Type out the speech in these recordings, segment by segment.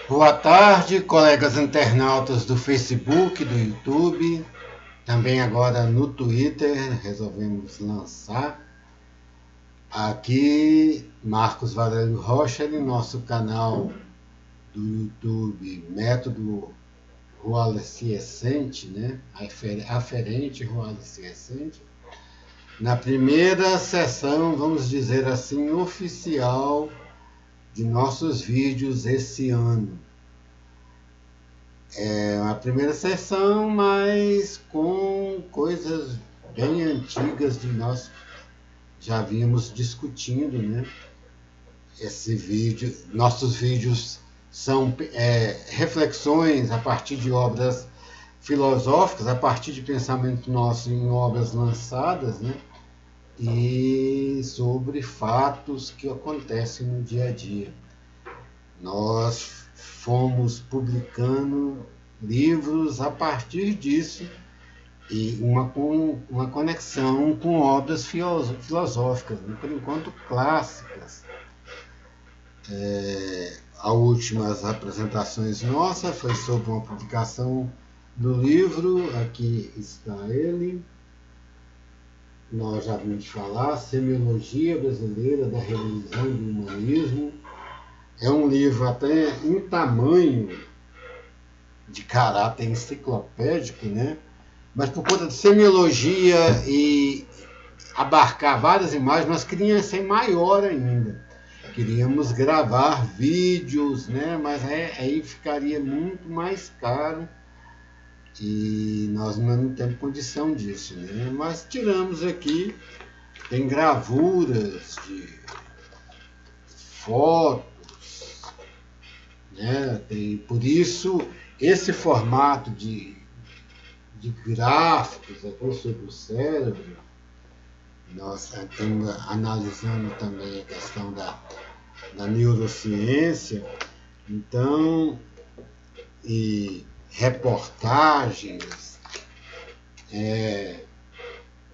Boa tarde, colegas internautas do Facebook, do YouTube, também agora no Twitter, resolvemos lançar. Aqui, Marcos Varelo Rocha, no nosso canal do YouTube, Método Rualescente, né? Aferente Rualescente. Na primeira sessão, vamos dizer assim, oficial de nossos vídeos esse ano. É a primeira sessão, mas com coisas bem antigas de nós já vimos discutindo, né? Esse vídeo, nossos vídeos são reflexões a partir de obras filosóficas, a partir de pensamento nosso em obras lançadas, né? E sobre fatos que acontecem no dia a dia. Nós fomos publicando livros a partir disso e uma conexão com obras filosóficas, né? Por enquanto clássicas. As últimas apresentações nossas foi sobre uma publicação do livro, aqui está ele, nós já vimos falar, Semiologia Brasileira da Religião e do Humanismo. É um livro até em tamanho de caráter enciclopédico, né? Mas por conta de semiologia e abarcar várias imagens, nós queríamos ser maior ainda. Queríamos gravar vídeos, né? Mas aí ficaria muito mais caro e nós não temos condição disso, né? Mas tiramos aqui, tem gravuras de fotos, né? Por isso, esse formato de gráficos aqui sobre o cérebro, nós estamos analisando também a questão da neurociência, então, e reportagens,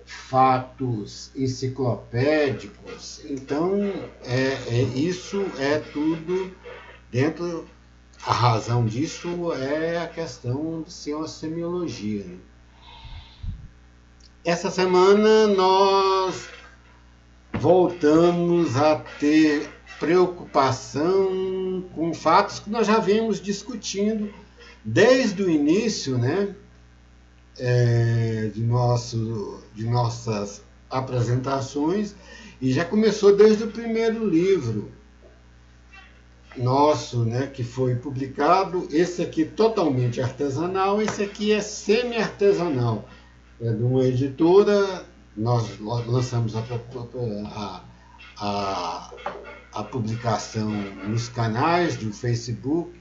fatos enciclopédicos, então isso é tudo dentro. A razão disso é a questão de ser uma semiologia, né? Essa semana nós voltamos a ter preocupação com fatos que nós já vimos discutindo desde o início, né? De nossas apresentações, e já começou desde o primeiro livro nosso, né, que foi publicado. Esse aqui totalmente artesanal, esse aqui é semi-artesanal, é de uma editora. Nós lançamos a publicação nos canais do Facebook,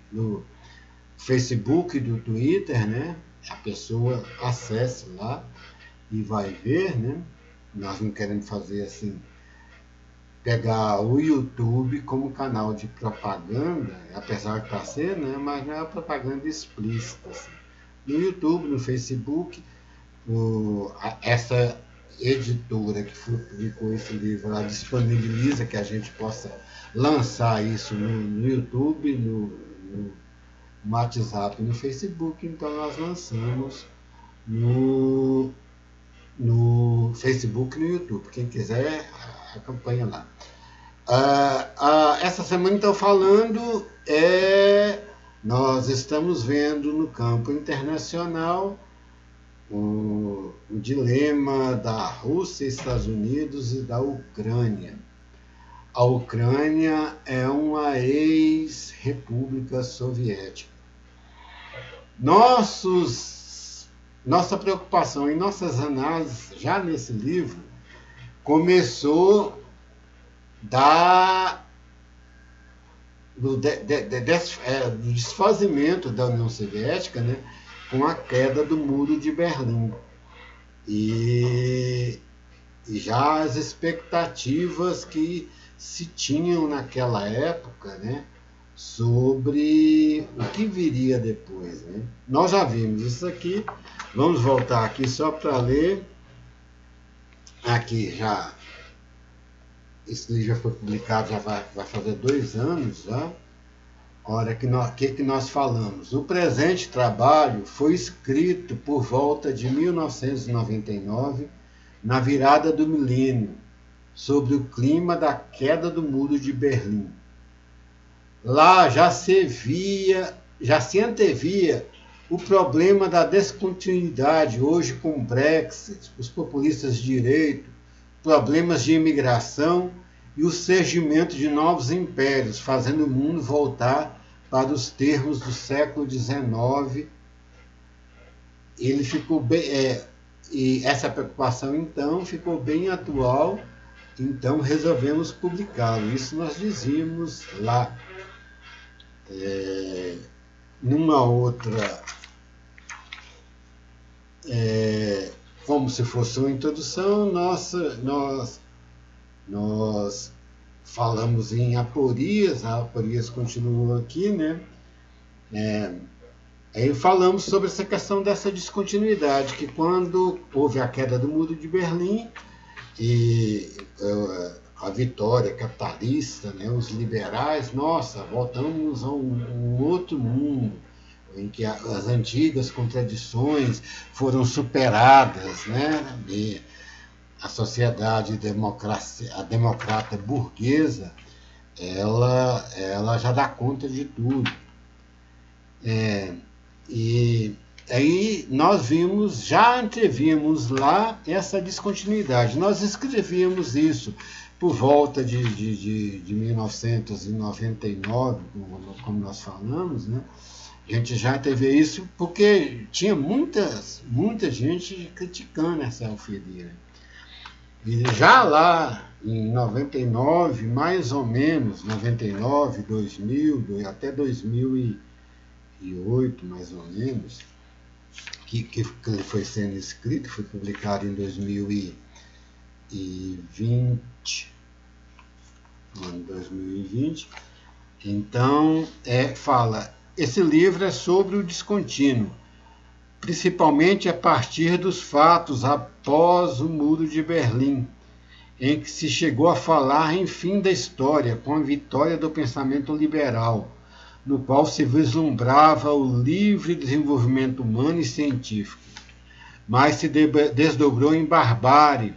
e do Twitter, né? A pessoa acesse lá e vai ver, né? Nós não queremos fazer assim, pegar o YouTube como canal de propaganda, apesar de estar sendo, né? Mas não é propaganda explícita. Assim. No YouTube, no Facebook, essa editora que publicou esse livro, ela disponibiliza que a gente possa lançar isso no YouTube, no WhatsApp e no Facebook, então nós lançamos no Facebook e no YouTube. Quem quiser, acompanha lá. Essa semana, então, falando, nós estamos vendo no campo internacional o dilema da Rússia, Estados Unidos e da Ucrânia. A Ucrânia é uma ex-república soviética. Nossa preocupação em nossas análises, já nesse livro, começou do desfazimento da União Soviética, né, com a queda do Muro de Berlim. E já as expectativas que se tinham naquela época, né, sobre o que viria depois, né? Nós já vimos isso aqui, vamos voltar aqui só para ler. Aqui já, esse livro já foi publicado, já vai fazer 2 anos já. Ora, que nós falamos? O presente trabalho foi escrito por volta de 1999, na virada do milênio, sobre o clima da queda do Muro de Berlim. Lá já se antevia o problema da descontinuidade, hoje com o Brexit, os populistas de direito, problemas de imigração e o surgimento de novos impérios, fazendo o mundo voltar para os termos do século XIX. Ele ficou bem, e essa preocupação, então, ficou bem atual, então resolvemos publicá-lo. Isso nós dizíamos lá. Numa outra, como se fosse uma introdução, nós falamos em aporias, a aporias continuou aqui, né? Aí falamos sobre essa questão dessa descontinuidade, que quando houve a queda do Muro de Berlim e a vitória capitalista, né, os liberais, nossa, voltamos a um outro mundo, em que as antigas contradições foram superadas, né? E a sociedade a democrata burguesa, ela já dá conta de tudo. E aí nós já antevimos lá essa descontinuidade. Nós escrevíamos isso por volta de 1999, como nós falamos, né? A gente já teve isso porque tinha muita gente criticando essa alferia. E já lá em 99, mais ou menos, 99, 2000, até 2008, mais ou menos, que ele foi sendo escrito, foi publicado em 2020, ano 2020. Então, fala, esse livro é sobre o descontínuo, principalmente a partir dos fatos após o Muro de Berlim, em que se chegou a falar em fim da história, com a vitória do pensamento liberal, no qual se vislumbrava o livre desenvolvimento humano e científico, mas se desdobrou em barbárie,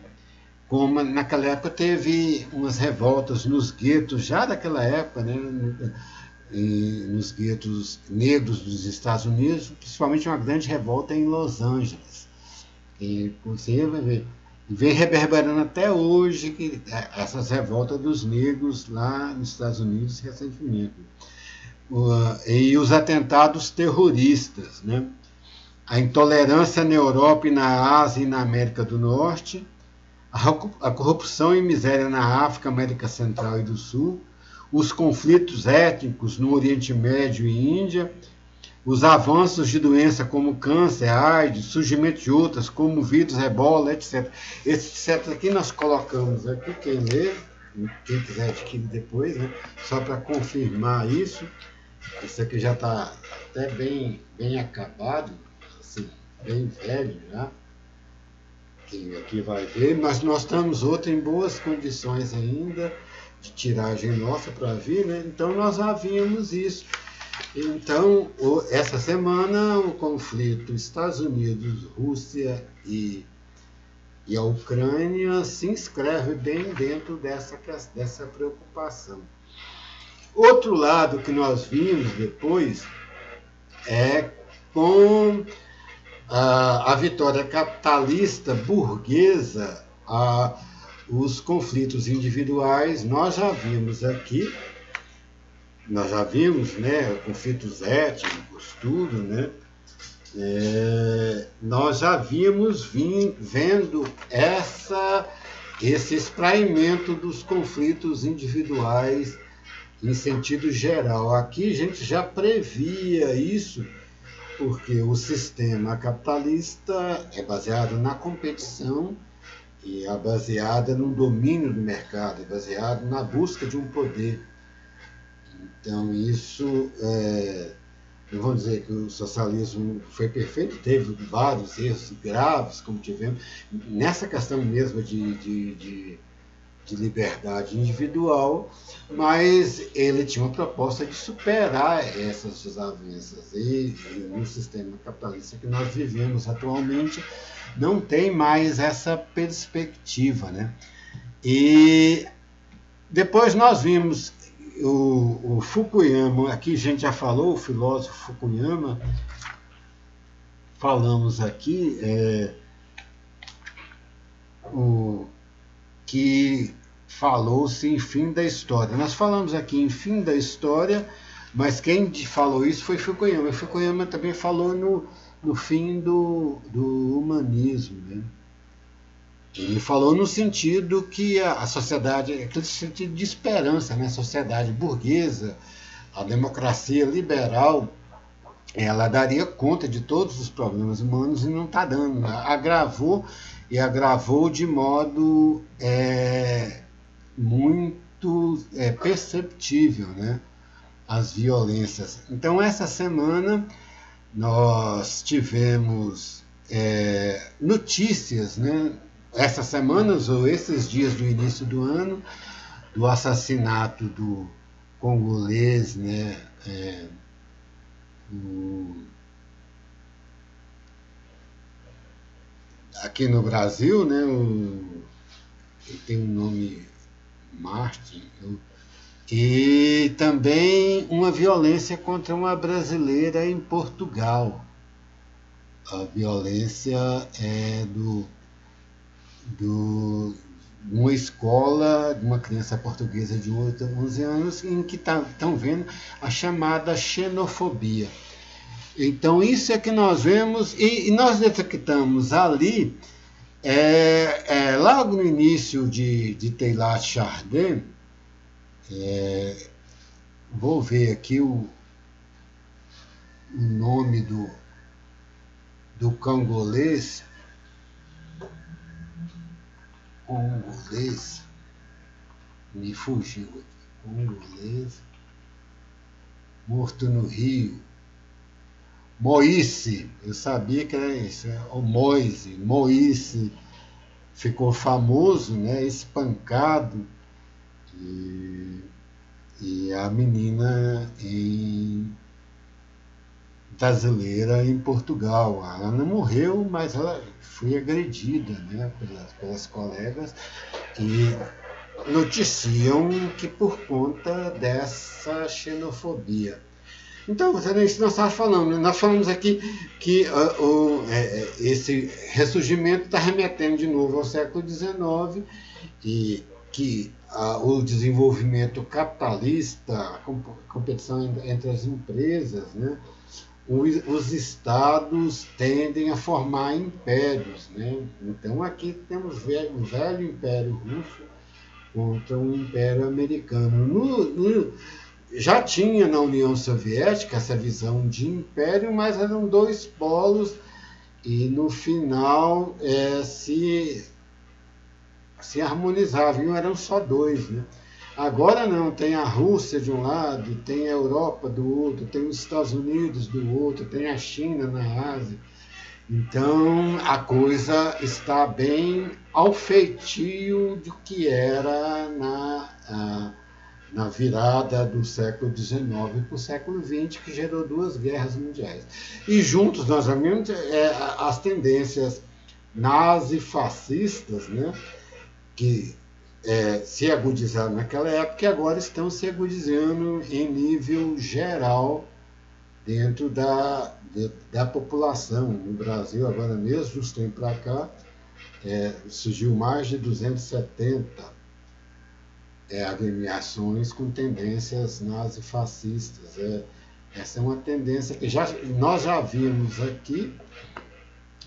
como naquela época teve umas revoltas nos guetos, já daquela época, né, nos guetos negros dos Estados Unidos, principalmente uma grande revolta em Los Angeles. E você vai ver, vem reverberando até hoje que essas revoltas dos negros lá nos Estados Unidos recentemente. E os atentados terroristas, né? A intolerância na Europa e na Ásia e na América do Norte, a corrupção e miséria na África, América Central e do Sul, os conflitos étnicos no Oriente Médio e Índia, os avanços de doença como câncer, AIDS, surgimento de outras como vírus, ebola, etc. Esse etc aqui nós colocamos aqui, quem lê, quem quiser adquirir depois, né? Só para confirmar isso. Esse aqui já está até bem acabado, assim, bem velho já. Quem aqui vai ver, mas nós estamos outro em boas condições ainda, de tiragem nossa para vir, né? Então nós havíamos isso. Então, essa semana, o conflito Estados Unidos, Rússia e a Ucrânia se inscreve bem dentro dessa preocupação. Outro lado que nós vimos depois é com a vitória capitalista burguesa, os conflitos individuais. Nós já vimos aqui, né, conflitos étnicos, tudo, né? Nós já vimos vendo esse espraimento dos conflitos individuais em sentido geral. Aqui a gente já previa isso, porque o sistema capitalista é baseado na competição e é baseado no domínio do mercado, é baseado na busca de um poder. Então isso, não vamos dizer que o socialismo foi perfeito, teve vários erros graves, como tivemos, nessa questão mesmo de de liberdade individual, mas ele tinha uma proposta de superar essas desavenças. E no sistema capitalista que nós vivemos atualmente, não tem mais essa perspectiva, né? E depois nós vimos o Fukuyama, aqui a gente já falou, o filósofo Fukuyama, falamos aqui, que falou-se em fim da história. Nós falamos aqui em fim da história, mas quem falou isso foi Fukuyama. Fukuyama também falou no fim do humanismo, né? Ele falou no sentido que a sociedade, aquele sentido de esperança, né? A sociedade burguesa, a democracia liberal, ela daria conta de todos os problemas humanos e não está dando. Agravou de modo muito perceptível, né? As violências. Então, essa semana nós tivemos notícias, né? Essas semanas ou esses dias do início do ano, do assassinato do congolês, né? Aqui no Brasil, né? Ele tem um nome Martin. E também uma violência contra uma brasileira em Portugal. A violência é uma escola de uma criança portuguesa de 11 anos em que estão vendo a chamada xenofobia. Então isso é que nós vemos e nós detectamos ali, logo no início de Teilhard de Chardin, vou ver aqui o nome do congolês, me fugiu aqui, congolês, morto no Rio, Moïse, eu sabia que era isso, o Moïse ficou famoso, né, espancado, e a menina brasileira em Portugal. Ela não morreu, mas ela foi agredida, né, pelas colegas, e noticiam que por conta dessa xenofobia. Então, nós estamos falando, nós falamos aqui que esse ressurgimento está remetendo de novo ao século XIX e que o desenvolvimento capitalista, a competição entre as empresas, né, os estados tendem a formar impérios, né? Então aqui temos um velho império russo contra um império americano. Já tinha na União Soviética essa visão de império, mas eram dois polos e no final se harmonizavam, eram só dois, né? Agora não, tem a Rússia de um lado, tem a Europa do outro, tem os Estados Unidos do outro, tem a China na Ásia. Então a coisa está bem ao feitio do que era na virada do século XIX para o século XX, que gerou duas guerras mundiais. E juntos nós vemos as tendências nazi-fascistas, né, que se agudizaram naquela época e agora estão se agudizando em nível geral dentro da população. No Brasil, agora mesmo, uns tempos para cá, surgiu mais de 270 agremiações com tendências nazifascistas. Essa é uma tendência que nós já vimos aqui,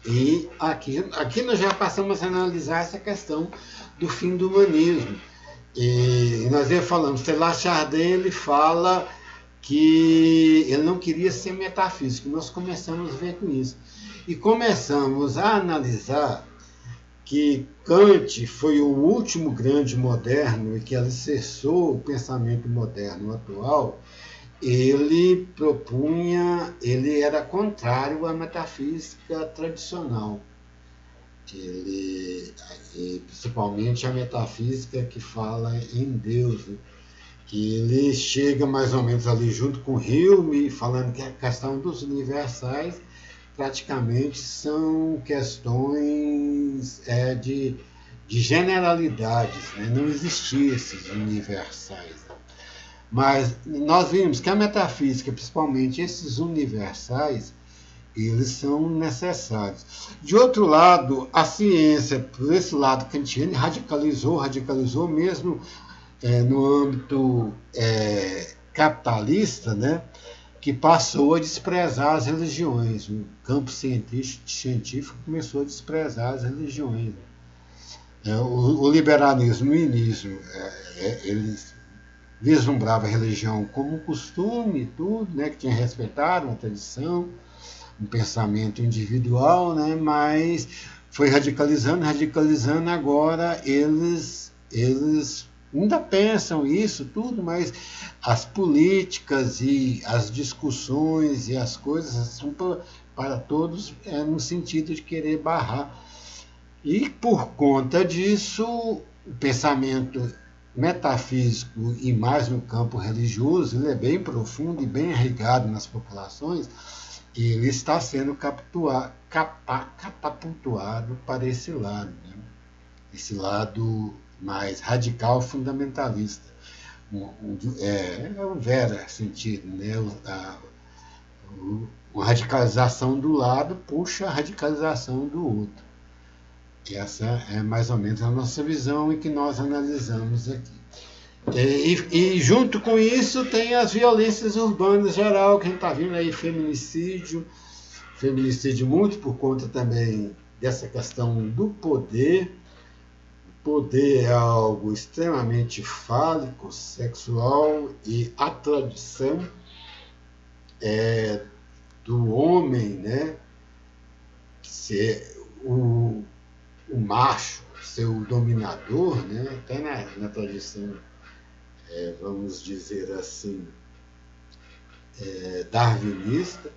e aqui nós já passamos a analisar essa questão do fim do humanismo. E nós já falamos, Teilhard de Chardin, ele fala que ele não queria ser metafísico. Nós começamos a ver com isso. E começamos a analisar que Kant foi o último grande moderno e que alicerçou o pensamento moderno atual. Ele era contrário à metafísica tradicional. e principalmente a metafísica que fala em Deus, né? Que ele chega mais ou menos ali junto com Hume, falando que a questão dos universais praticamente são questões de generalidades, né? Não existiam esses universais. Mas nós vimos que a metafísica, principalmente esses universais, eles são necessários. De outro lado, a ciência, por esse lado kantiano, radicalizou mesmo no âmbito capitalista, né, que passou a desprezar as religiões. O campo científico começou a desprezar as religiões. O liberalismo, no início, eles vislumbrava a religião como um costume, tudo, né, que tinha respeitado uma tradição, um pensamento individual, né, mas foi radicalizando, agora eles ainda pensam isso tudo, mas as políticas e as discussões e as coisas são para todos no sentido de querer barrar. E por conta disso, o pensamento metafísico e mais no campo religioso, ele é bem profundo e bem arraigado nas populações, e ele está sendo catapultuado para esse lado, né? Esse lado mais radical fundamentalista. Um vera sentido, né? Uma radicalização do lado puxa a radicalização do outro. E essa é mais ou menos a nossa visão e que nós analisamos aqui. E junto com isso tem as violências urbanas geral, que a gente está vendo aí, feminicídio muito por conta também dessa questão do poder. O poder é algo extremamente fálico, sexual, e a tradição do homem, né, ser o macho, ser o dominador, né, até na tradição, vamos dizer assim, darwinista.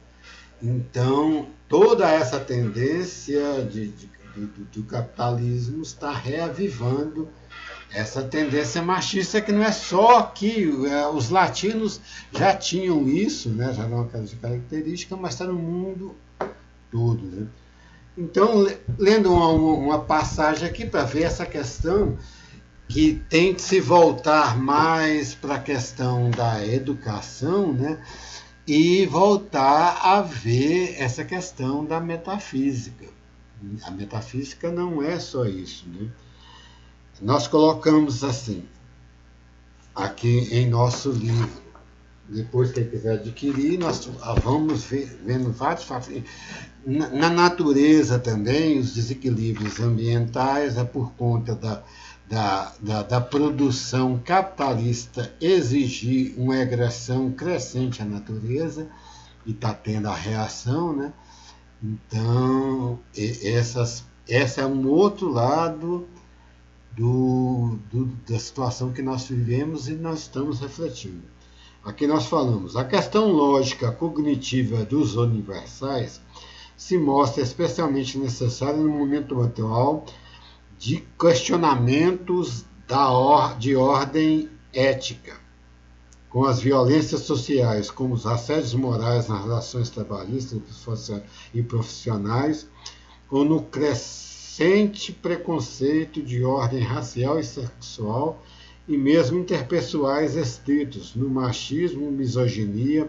Então, toda essa tendência do capitalismo está reavivando essa tendência machista, que não é só aqui, os latinos já tinham isso, né, já era uma característica, mas está no mundo todo, né? Então, lendo uma passagem aqui para ver essa questão, que tem que se voltar mais para a questão da educação, né? E voltar a ver essa questão da metafísica. A metafísica não é só isso, né? Nós colocamos assim, aqui em nosso livro. Depois, quem quiser adquirir, nós vamos vendo vários fatos. Na natureza também, os desequilíbrios ambientais é por conta da produção capitalista exigir uma agressão crescente à natureza, e está tendo a reação, né? Então, esse é um outro lado da situação que nós vivemos e nós estamos refletindo. Aqui nós falamos, a questão lógica cognitiva dos universais se mostra especialmente necessária no momento atual de questionamentos de ordem ética, com as violências sociais, como os assédios morais nas relações trabalhistas e profissionais, ou no crescente preconceito de ordem racial e sexual, e mesmo interpessoais estritos, no machismo, misoginia,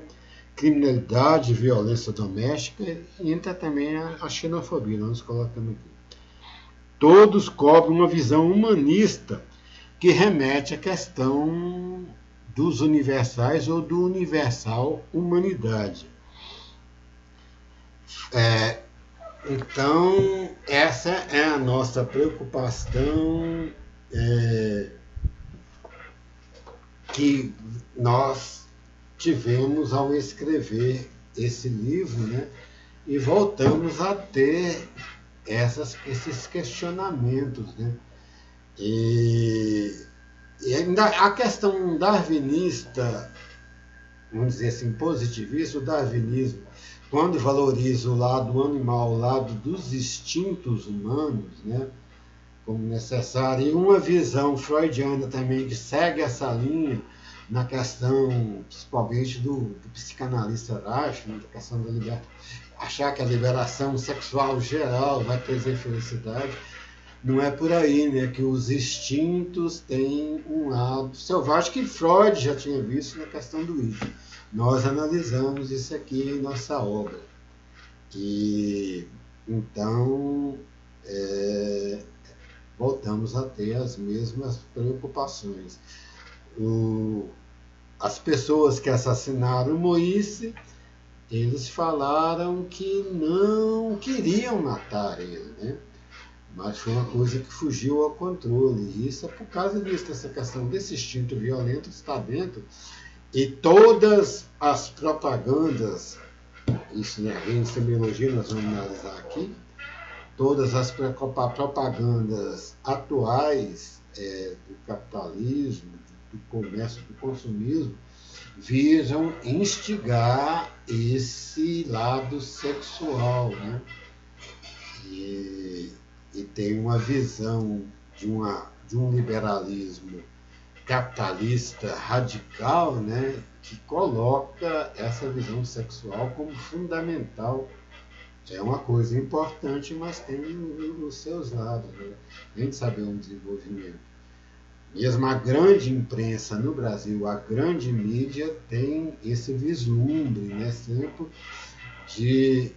criminalidade e violência doméstica, e entra também a xenofobia, nós colocamos aqui. Todos cobrem uma visão humanista que remete à questão dos universais ou do universal humanidade. Então, essa é a nossa preocupação que nós tivemos ao escrever esse livro, né? E voltamos a ter esses questionamentos, né? E ainda a questão darwinista, vamos dizer assim, positivista, o darwinismo quando valoriza o lado animal, o lado dos instintos humanos, né, como necessário, e uma visão freudiana também que segue essa linha na questão, principalmente do psicanalista Reich, na questão da achar que a liberação sexual geral vai trazer felicidade. Não é por aí, né, que os instintos têm um lado selvagem que Freud já tinha visto na questão do id. Nós analisamos isso aqui em nossa obra. E então voltamos a ter as mesmas preocupações. As pessoas que assassinaram Moïse, eles falaram que não queriam matar ele, né? Mas foi uma coisa que fugiu ao controle. E isso é por causa disso, essa questão desse instinto violento que está dentro. E todas as propagandas, isso né, em semiologia nós vamos analisar aqui, todas as propagandas atuais do capitalismo, do comércio, do consumismo, visam instigar esse lado sexual, né? E tem uma visão de um liberalismo capitalista radical, né, que coloca essa visão sexual como fundamental. É uma coisa importante, mas tem os seus lados, né? Tem que saber um desenvolvimento. Mesmo a grande imprensa no Brasil, a grande mídia, tem esse vislumbre, né, sempre de,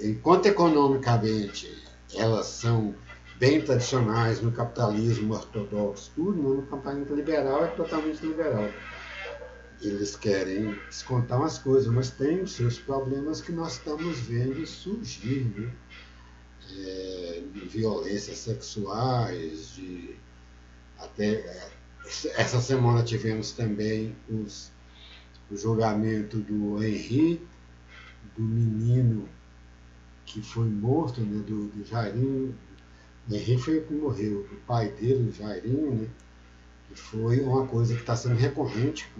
enquanto economicamente elas são bem tradicionais no capitalismo ortodoxo, tudo, no capitalismo liberal é totalmente liberal. Eles querem descontar umas coisas, mas tem os seus problemas que nós estamos vendo surgir, né? De violências sexuais, até essa semana tivemos também o julgamento do Henri, do menino que foi morto, né, do Jairinho. O Henri foi o que morreu, o pai dele, o Jairinho, né, que foi uma coisa que está sendo recorrente,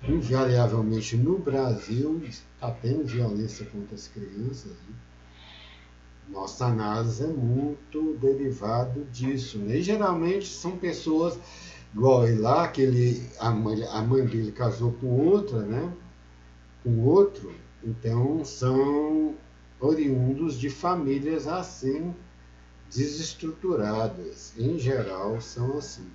invariavelmente no Brasil está tendo violência contra as crianças, né? Nossa análise é muito derivado disso, né? E geralmente são pessoas, igual ele lá, que a mãe dele casou com outra, né? Com outro, então são oriundos de famílias assim, desestruturadas. Em geral, são assim.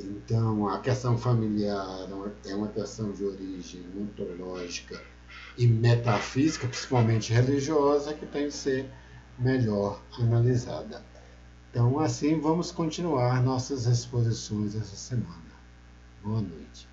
Então, a questão familiar é uma questão de origem ontológica e metafísica, principalmente religiosa, que tem que ser melhor analisada. Então, assim, vamos continuar nossas exposições essa semana. Boa noite.